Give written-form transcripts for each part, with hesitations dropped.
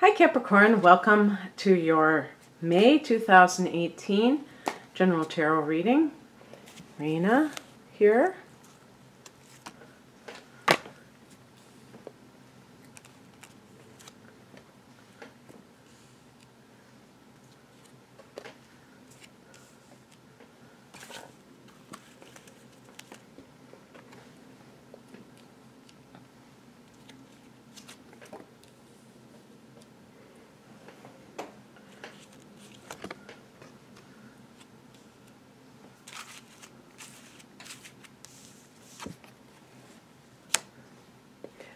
Hi Capricorn, welcome to your May 2018 General Tarot reading. Raina here.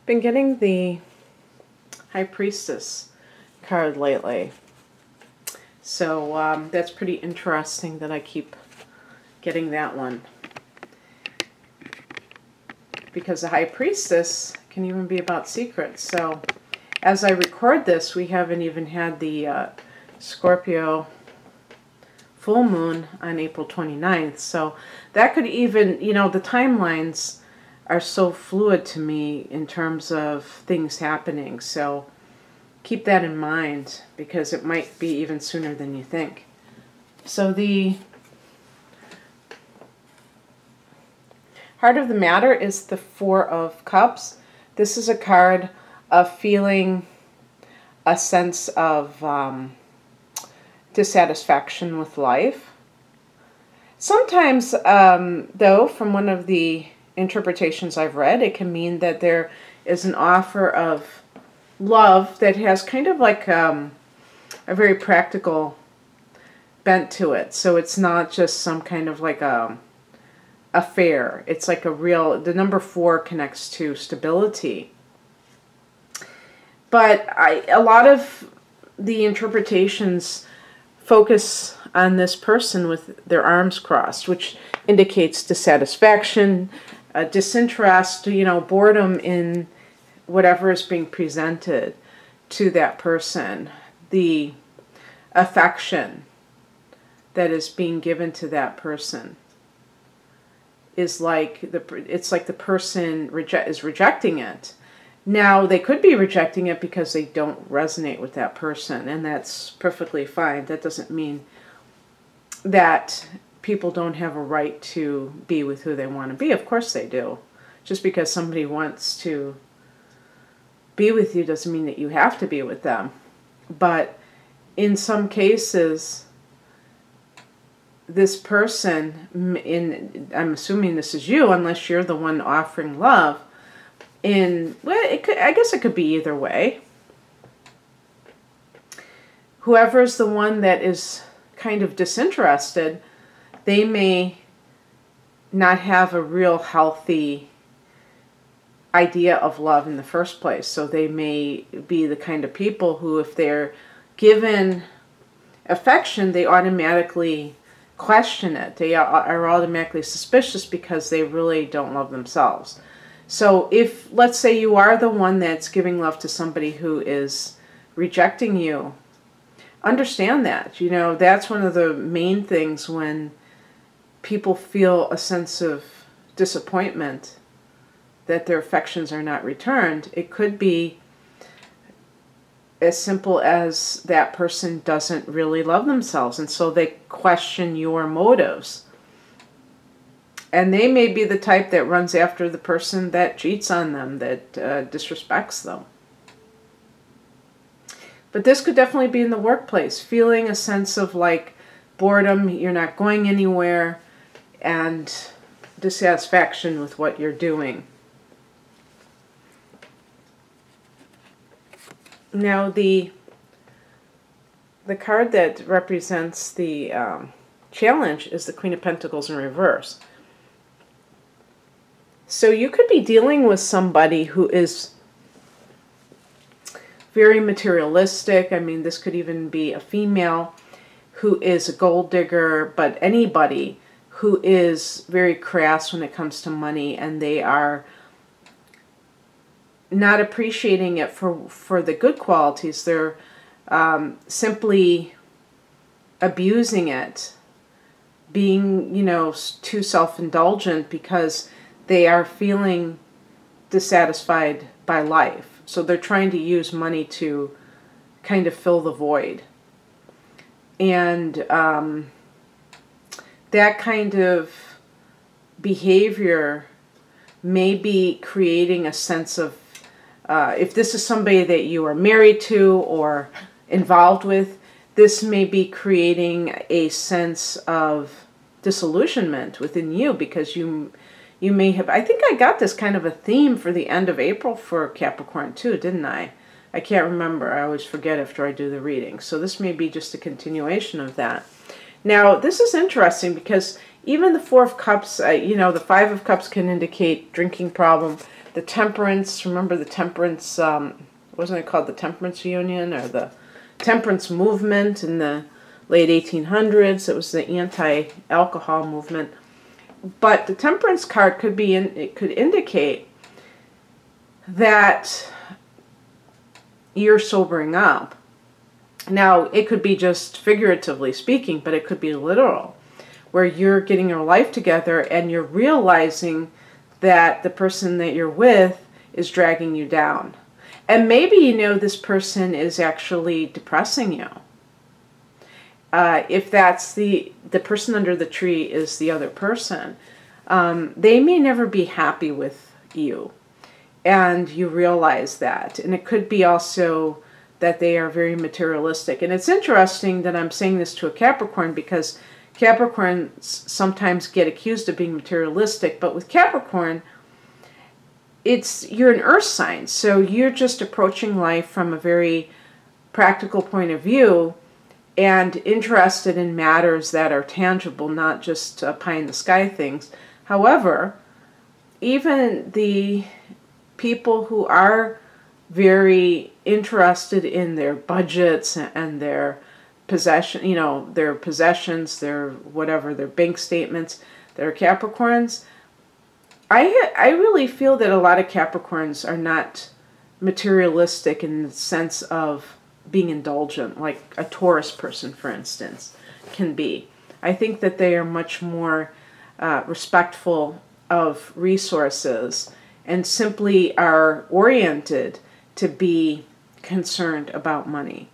Been getting the High Priestess card lately, so that's pretty interesting that I keep getting that one, because the High Priestess can even be about secrets. So as I record this, we haven't even had the Scorpio full moon on April 29th, so that could even, you know, the timelines are so fluid to me in terms of things happening. So keep that in mind, because it might be even sooner than you think. So the heart of the matter is the Four of Cups. This is a card of feeling a sense of dissatisfaction with life. Sometimes, though, from one of the interpretations I've read, it can mean that there is an offer of love that has kind of like a very practical bent to it. So it's not just some kind of like a affair. It's like a real, the number 4 connects to stability. But a lot of the interpretations focus on this person with their arms crossed, which indicates dissatisfaction, disinterest, you know, boredom in whatever is being presented to that person. The affection that is being given to that person is like it's like the person is rejecting it. Now, they could be rejecting it because they don't resonate with that person, and that's perfectly fine. That doesn't mean that people don't have a right to be with who they want to be. Of course they do. Just because somebody wants to be with you doesn't mean that you have to be with them. But in some cases, this person, I'm assuming this is you, unless you're the one offering love, I guess it could be either way. Whoever's the one that is kind of disinterested, they may not have a real healthy idea of love in the first place. So they may be the kind of people who, if they're given affection, they automatically question it. They are automatically suspicious because they really don't love themselves. So if, let's say, you are the one that's giving love to somebody who is rejecting you, understand that. You know, that's one of the main things when people feel a sense of disappointment that their affections are not returned. It could be as simple as that person doesn't really love themselves, and so they question your motives. And they may be the type that runs after the person that cheats on them, that disrespects them. But this could definitely be in the workplace, feeling a sense of like boredom, you're not going anywhere, and dissatisfaction with what you're doing. Now the card that represents the challenge is the Queen of Pentacles in reverse. So you could be dealing with somebody who is very materialistic. I mean, this could even be a female who is a gold digger, but anybody who is very crass when it comes to money, and they are not appreciating it for the good qualities. They're simply abusing it, being, you know, too self-indulgent because they are feeling dissatisfied by life. So they're trying to use money to kind of fill the void. And that kind of behavior may be creating a sense of, if this is somebody that you are married to or involved with, this may be creating a sense of disillusionment within you, because you may have, I think I got this kind of a theme for the end of April for Capricorn too, didn't I? I can't remember. I always forget after I do the reading. So this may be just a continuation of that. Now, this is interesting because even the Four of Cups, you know, the Five of Cups can indicate drinking problem. The Temperance, remember the Temperance, wasn't it called the Temperance Union or the Temperance Movement in the late 1800s? It was the anti-alcohol movement. But the Temperance card could be, it could indicate that you're sobering up. Now, it could be just figuratively speaking, but it could be literal, where you're getting your life together and you're realizing that the person that you're with is dragging you down. And maybe, you know, this person is actually depressing you. If that's the person under the tree is the other person, they may never be happy with you. And you realize that. And it could be also that they are very materialistic. And it's interesting that I'm saying this to a Capricorn, because Capricorns sometimes get accused of being materialistic. But with Capricorn, you're an earth sign. So you're just approaching life from a very practical point of view and interested in matters that are tangible, not just pie in the sky things. However, even the people who are very interested in their budgets and their possession, you know, their possessions, their whatever, their bank statements, their Capricorns, I really feel that a lot of Capricorns are not materialistic in the sense of being indulgent, like a Taurus person, for instance, can be. I think that they are much more respectful of resources and simply are oriented to be concerned about money.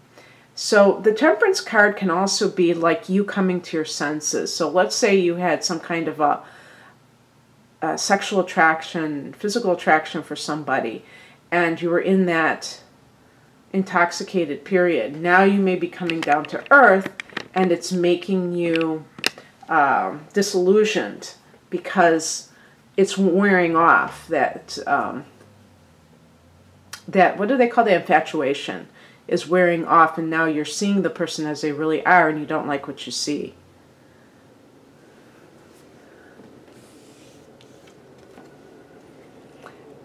So the Temperance card can also be like you coming to your senses. So let's say you had some kind of a sexual attraction, physical attraction for somebody, and you were in that intoxicated period. Now you may be coming down to earth, and it's making you disillusioned because it's wearing off that, what do they call the infatuation, is wearing off, and now you're seeing the person as they really are, and you don't like what you see.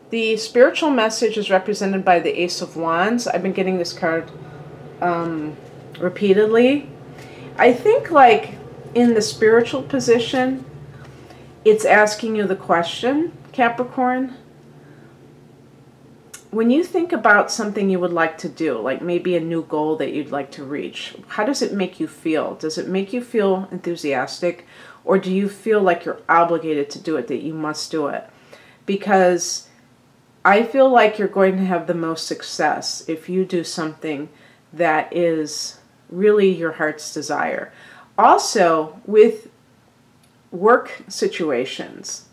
The spiritual message is represented by the Ace of Wands. I've been getting this card repeatedly. I think, like, in the spiritual position, it's asking you the question, Capricorn, when you think about something you would like to do, like maybe a new goal that you'd like to reach, how does it make you feel? Does it make you feel enthusiastic, or do you feel like you're obligated to do it, that you must do it? Because I feel like you're going to have the most success if you do something that is really your heart's desire. Also, with work situations,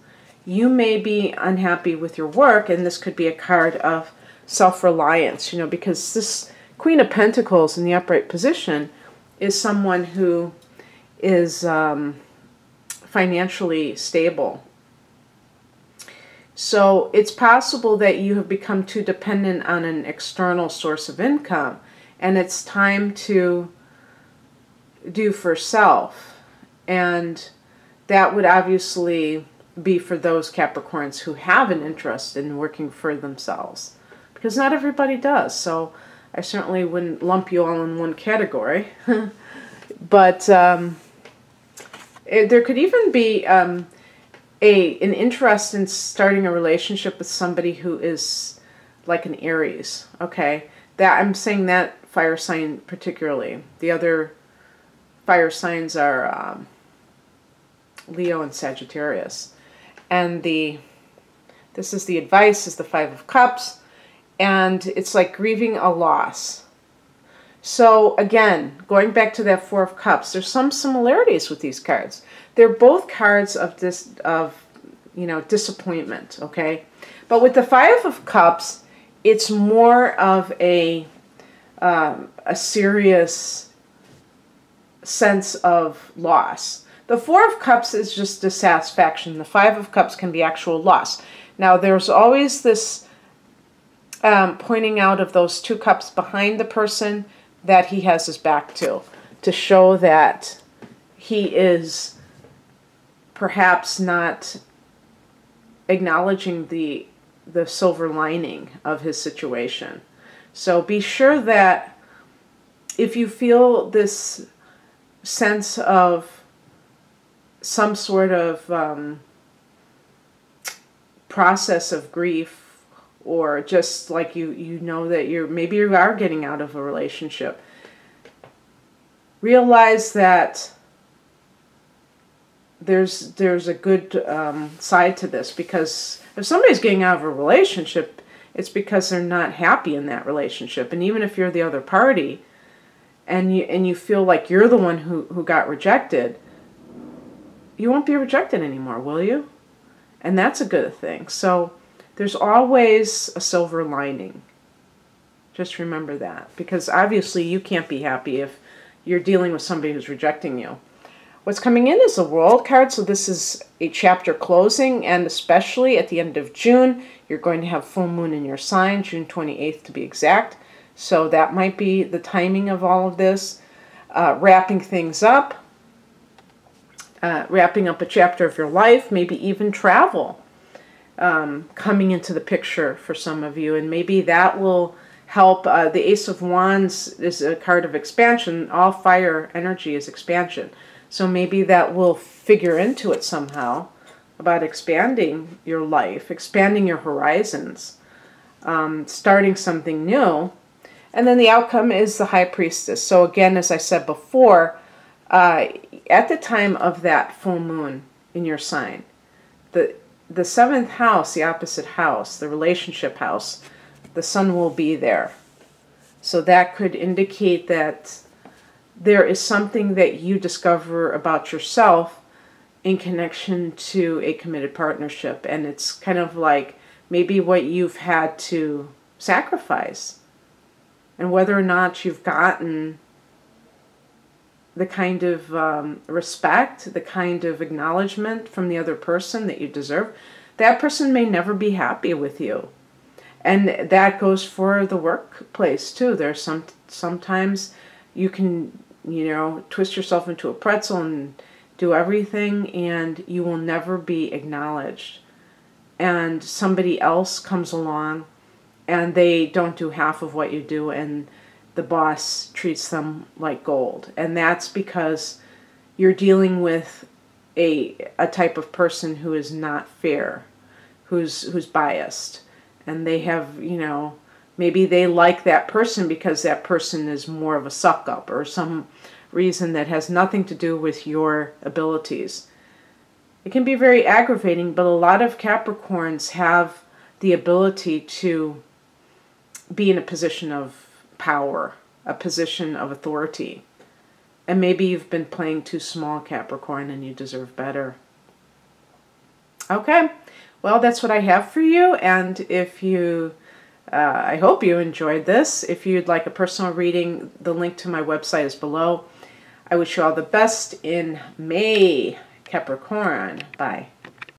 you may be unhappy with your work, and this could be a card of self-reliance, you know, because this Queen of Pentacles in the upright position is someone who is financially stable. So it's possible that you have become too dependent on an external source of income, and it's time to do for self. And that would obviously be for those Capricorns who have an interest in working for themselves, because not everybody does. So I certainly wouldn't lump you all in one category. But there could even be an interest in starting a relationship with somebody who is like an Aries. Okay, that I'm saying that fire sign particularly. The other fire signs are Leo and Sagittarius. And this is the advice, is the Five of Cups, and it's like grieving a loss. So again, going back to that Four of Cups, there's some similarities with these cards. They're both cards of disappointment, okay? But with the Five of Cups, it's more of a serious sense of loss. The Four of Cups is just dissatisfaction. The Five of Cups can be actual loss. Now, there's always this pointing out of those two cups behind the person that he has his back to show that he is perhaps not acknowledging the silver lining of his situation. So be sure that if you feel this sense of some sort of process of grief, or just like you know that maybe you are getting out of a relationship, realize that there's a good side to this, because if somebody's getting out of a relationship, it's because they're not happy in that relationship. And even if you're the other party and you feel like you're the one who got rejected, you won't be rejected anymore, will you? And that's a good thing. So there's always a silver lining. Just remember that, because obviously you can't be happy if you're dealing with somebody who's rejecting you. What's coming in is the World card, so this is a chapter closing, and especially at the end of June, you're going to have full moon in your sign, June 28th to be exact. So that might be the timing of all of this. Wrapping things up, wrapping up a chapter of your life, maybe even travel coming into the picture for some of you, and maybe that will help. The Ace of Wands is a card of expansion. All fire energy is expansion. So maybe that will figure into it somehow about expanding your life, expanding your horizons, starting something new. And then the outcome is the High Priestess. So again, as I said before, at the time of that full moon in your sign, the seventh house, the opposite house, the relationship house, the sun will be there. So that could indicate that there is something that you discover about yourself in connection to a committed partnership. And it's kind of like maybe what you've had to sacrifice, and whether or not you've gotten the kind of respect, the kind of acknowledgement from the other person that you deserve. That person may never be happy with you. And that goes for the workplace too. There's sometimes you can, twist yourself into a pretzel and do everything, and you will never be acknowledged. And somebody else comes along and they don't do half of what you do, and the boss treats them like gold. And that's because you're dealing with a type of person who is not fair, who's biased. And they have, maybe they like that person because that person is more of a suck-up, or some reason that has nothing to do with your abilities. It can be very aggravating, but a lot of Capricorns have the ability to be in a position of power, a position of authority. And maybe you've been playing too small, Capricorn, and you deserve better. Okay, well, that's what I have for you. And if you, I hope you enjoyed this. If you'd like a personal reading, the link to my website is below. I wish you all the best in May, Capricorn. Bye.